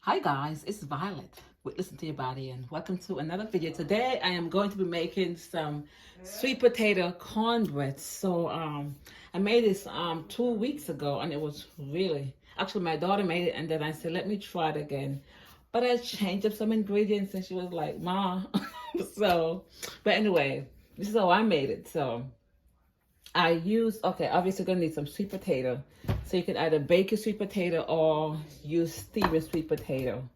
Hi guys, it's Violet with Listen to Your Body and welcome to another video. Today I am going to be making some sweet potato cornbread. I made this 2 weeks ago and it was really, actually my daughter made it and then I said let me try it again. But I changed up some ingredients and she was like, Ma. But anyway, this is how I made it. I use, obviously gonna need some sweet potato. So you can either bake your sweet potato or use steamed sweet potato.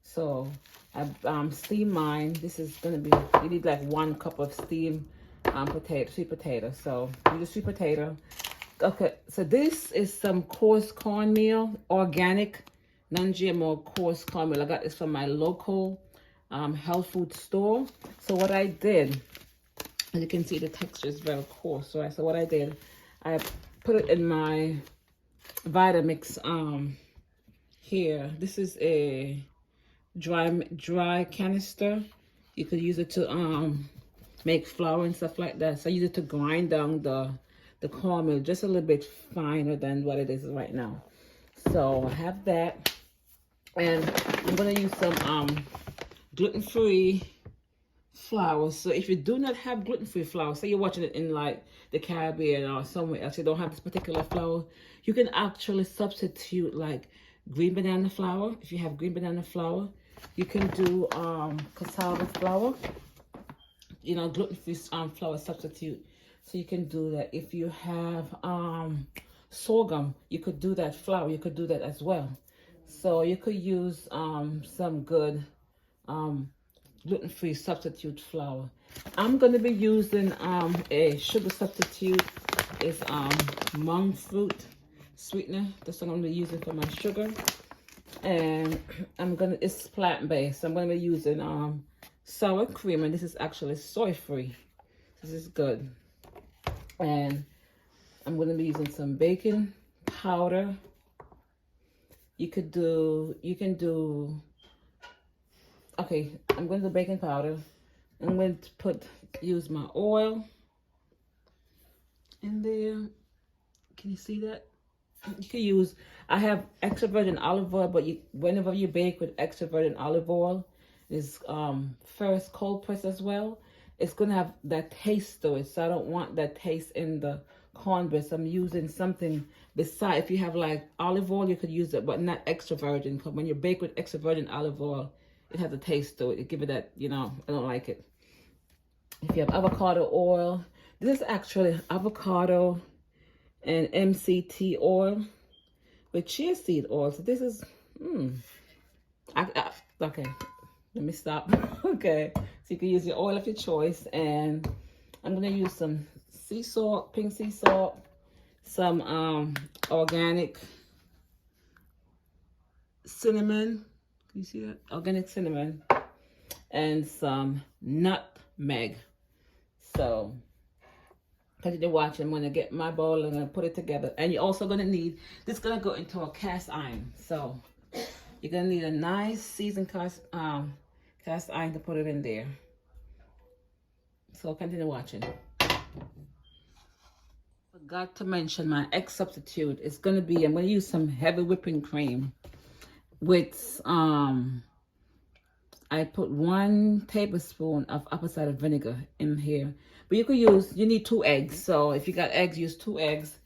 So I steam mine. This is gonna be, you need like 1 cup of steamed sweet potato. So use sweet potato. Okay, so this is some coarse cornmeal, organic, non-GMO coarse cornmeal. I got this from my local health food store. So what I did, as you can see, the texture is very coarse. So what I did, I put it in my Vitamix here. This is a dry canister. You could use it to make flour and stuff like that. So I use it to grind down the cornmeal just a little bit finer than what it is right now. So I have that, and I'm gonna use some gluten-free flour. So if you do not have gluten-free flour, say you're watching it in like the Caribbean or somewhere else, you don't have this particular flour, you can actually substitute like green banana flour. If you have green banana flour, you can do cassava flour, you know, gluten-free flour substitute. So you can do that. If you have sorghum, you could do that flour, you could do that as well. So you could use some good gluten-free substitute flour. I'm going to be using a sugar substitute. It's monk fruit sweetener. That's what I'm going to be using for my sugar. And it's plant-based. I'm going to be using sour cream, and this is actually soy-free. This is good. And I'm going to be using some baking powder. You can do okay, I'm going to do baking powder. I'm going to use my oil in there. Can you see that? You can use, I have extra virgin olive oil, but whenever you bake with extra virgin olive oil, is first cold press as well. It's going to have that taste to it, so I don't want that taste in the cornbread. So I'm using something beside. If you have like olive oil, you could use it, but not extra virgin, because when you bake with extra virgin olive oil, it has a taste to it. It give it that, you know, I don't like it. If you have avocado oil, this is actually avocado and MCT oil with chia seed oil. So this is, okay, let me stop. Okay, so you can use your oil of your choice. And I'm gonna use some sea salt, pink sea salt, some organic cinnamon. Can you see that? Organic cinnamon, and some nutmeg. So continue watching. I'm gonna get my bowl and I'm gonna put it together. And you're also gonna need, this is gonna go into a cast iron. So you're gonna need a nice seasoned cast iron to put it in there. So continue watching. Forgot to mention my egg substitute. It's gonna be, I'm gonna use some heavy whipping cream with I put 1 tablespoon of apple cider vinegar in here. But you could use, you need 2 eggs. So if you got eggs, use 2 eggs.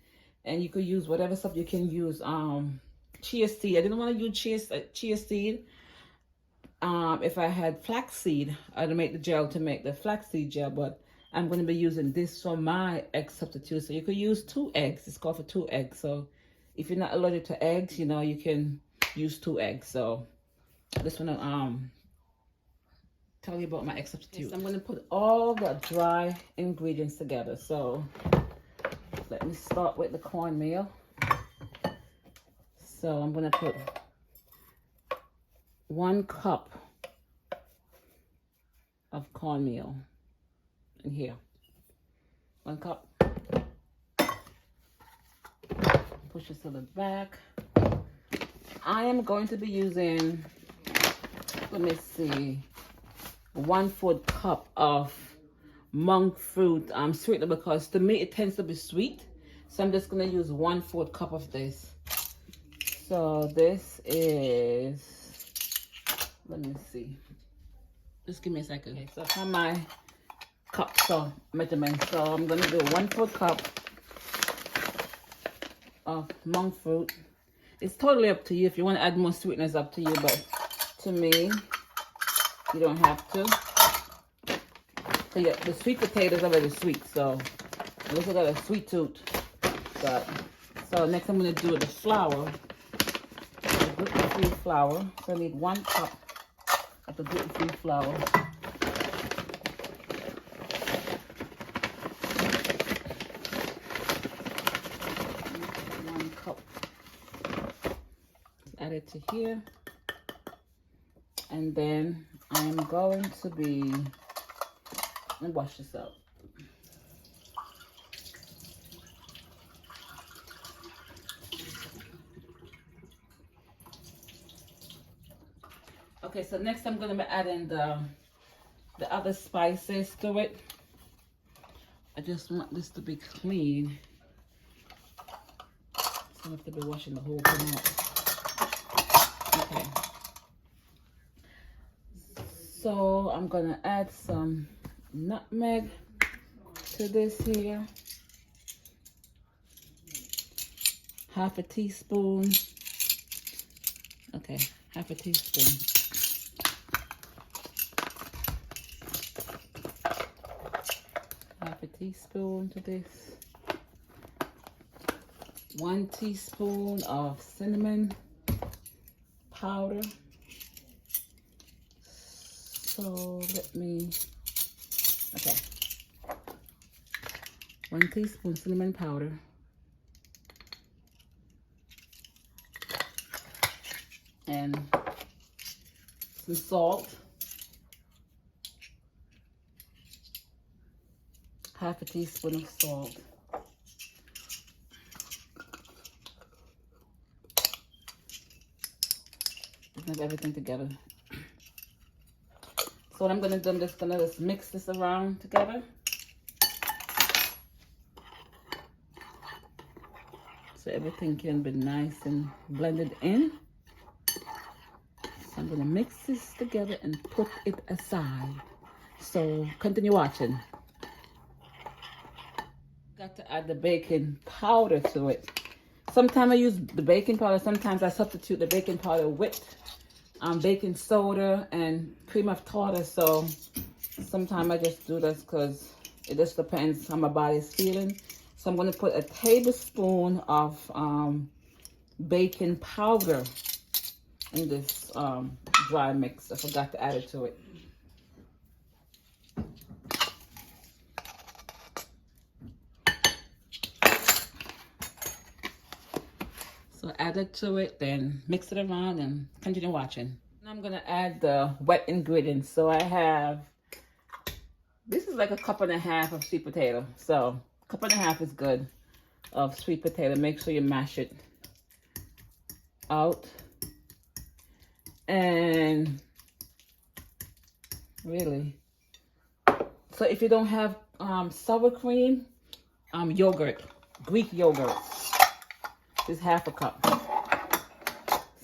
And you could use whatever stuff you can use. Chia seed. I didn't want to use chia seed. If I had flaxseed, I'd make the gel to make the flaxseed gel. But I'm going to be using this for my egg substitute. So you could use 2 eggs. It's called for 2 eggs. So if you're not allergic to eggs, you know, you can use 2 eggs. So I just want to tell you about my egg substitute. Yes, I'm going to put all the dry ingredients together. So let me start with the cornmeal. So I'm going to put 1 cup of cornmeal in here. 1 cup. Push this to the back. I am going to be using, let me see, 1/4 cup of monk fruit sweetener, because to me it tends to be sweet. So I'm just going to use 1/4 cup of this. So this is Let me see. Just give me a second. Okay, so I have my cups of measurement. So I'm gonna do 1/4 cup of monk fruit. It's totally up to you. If you want to add more sweetness, up to you. But to me, you don't have to. So yeah, the sweet potato is already sweet. So at least I got a sweet tooth. But so next I'm gonna do the flour. The gluten-free flour. So I need 1 cup of the gluten-free flour. 1 cup. Add it to here. And then I'm going to be, let me wash this out. Okay, so next I'm going to be adding the other spices to it. I just want this to be clean. So I have to be washing the whole thing out. Okay. So I'm going to add some nutmeg to this here. 1/2 teaspoon. Okay, 1/2 teaspoon. 1/2 teaspoon to this. 1 teaspoon of cinnamon powder. So let me, okay. 1 teaspoon cinnamon powder. And some salt. 1/2 teaspoon of salt. Have everything together. So what I'm gonna do, I'm just gonna mix this around together. So everything can be nice and blended in. So I'm gonna mix this together and put it aside. So continue watching. Got to add the baking powder to it. Sometimes I use the baking powder, sometimes I substitute the baking powder with baking soda and cream of tartar. So sometimes I just do this because it just depends how my body's feeling. So I'm going to put a tablespoon of baking powder in this dry mix. I forgot to add it to it. So add it to it, then mix it around and continue watching. Now I'm gonna add the wet ingredients. So I have, this is like 1.5 cups of sweet potato. So 1.5 cups is good of sweet potato. Make sure you mash it out. And really, so if you don't have sour cream, yogurt, Greek yogurt. Is 1/2 cup.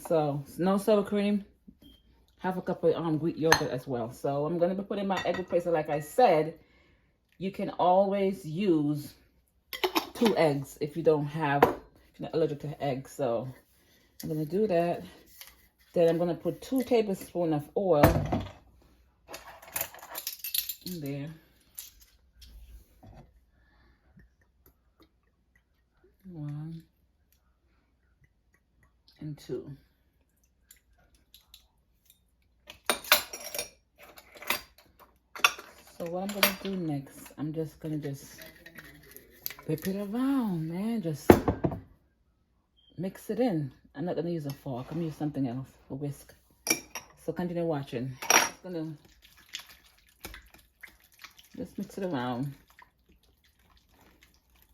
So no sour cream, 1/2 cup of Greek yogurt as well. So I'm gonna be putting my egg replacer. Like I said, you can always use 2 eggs if you don't have, if you're not allergic to eggs. So I'm gonna do that. Then I'm gonna put 2 tablespoons of oil in there. 1 and 2. So what I'm gonna do next, I'm just gonna whip it around, man. Just mix it in. I'm not gonna use a fork. I'm gonna use something else, a whisk. So continue watching. Just gonna just mix it around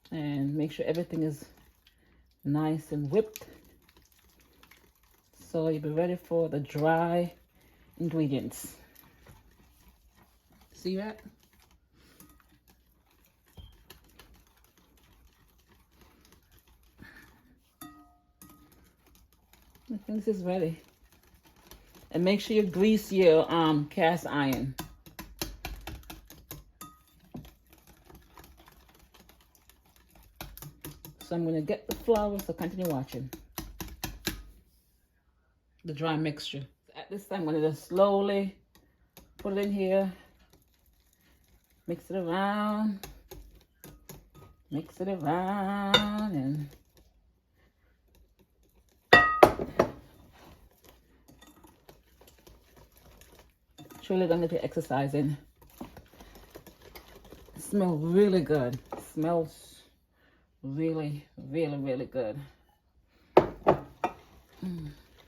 and make sure everything is nice and whipped. So you'll be ready for the dry ingredients. See that? I think this is ready. And make sure you grease your cast iron. So I'm gonna get the flour, so continue watching. The dry mixture. At this time, I'm gonna just slowly put it in here. Mix it around. Mix it around and truly gonna be exercising. It smells really good. It smells really, really, really good.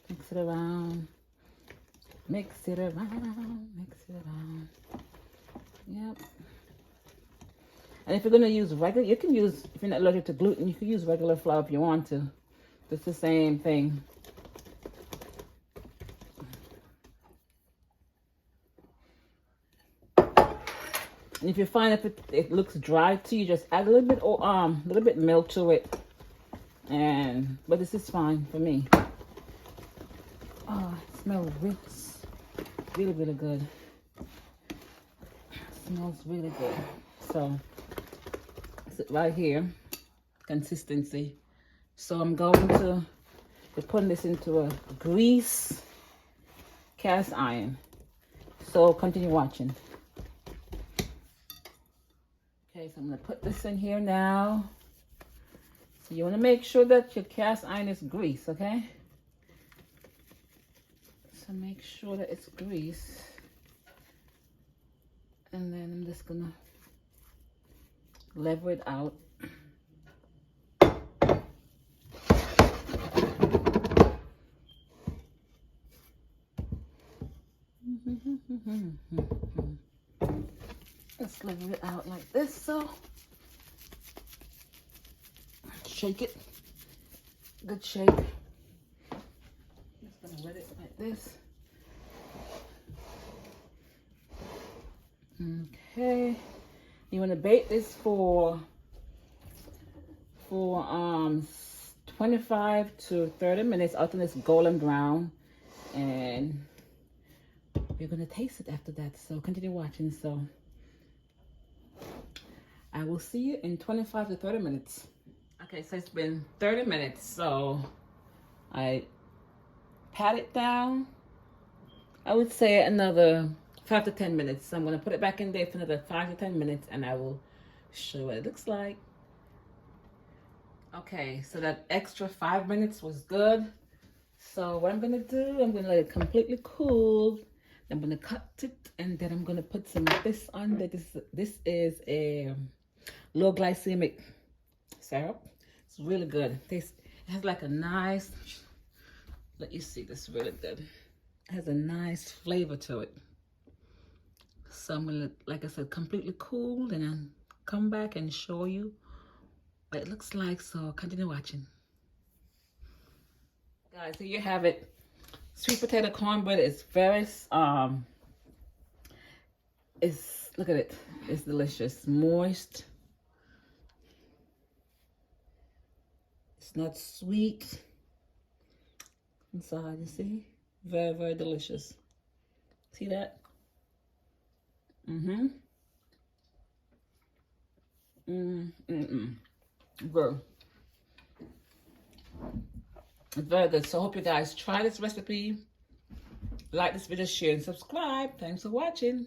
Mix it around. Mix it around. Mix it around. Yep. And if you're gonna use regular, you can use, if you're not allergic to gluten, you can use regular flour if you want to. It's the same thing. And if you find if it looks dry to you, just add a little bit milk to it. But this is fine for me. Oh, it smells really, really good. It smells really good. So, sit right here, consistency. So I'm going to put this into a grease cast iron. So continue watching. Okay, so I'm going to put this in here now. So you want to make sure that your cast iron is greased, okay? So make sure that it's greased. And then I'm just going to level it out. Let's level it out like this. So shake it. Good shake. Just gonna wet it like this. Okay. You want to bake this for 25 to 30 minutes until it's golden brown, and you're gonna taste it after that. So continue watching. So I will see you in 25 to 30 minutes. Okay, so it's been 30 minutes. So I pat it down. I would say another 5 to 10 minutes. So I'm gonna put it back in there for another 5 to 10 minutes, and I will show what it looks like. Okay, so that extra 5 minutes was good. So what I'm gonna do, I'm gonna let it completely cool. I'm gonna cut it, and then I'm gonna put some of this on there. This is a low glycemic syrup. It's really good. It has like a nice, let you see, this is really good. It has a nice flavor to it. So I'm gonna, like I said, completely cool, and I'll come back and show you what it looks like. So continue watching. Guys, here you have it. Sweet potato cornbread is very, look at it. It's delicious, moist. It's not sweet inside, you see? Very, very delicious. See that? Good. It's very good. So I hope you guys try this recipe. Like this video, share, and subscribe. Thanks for watching.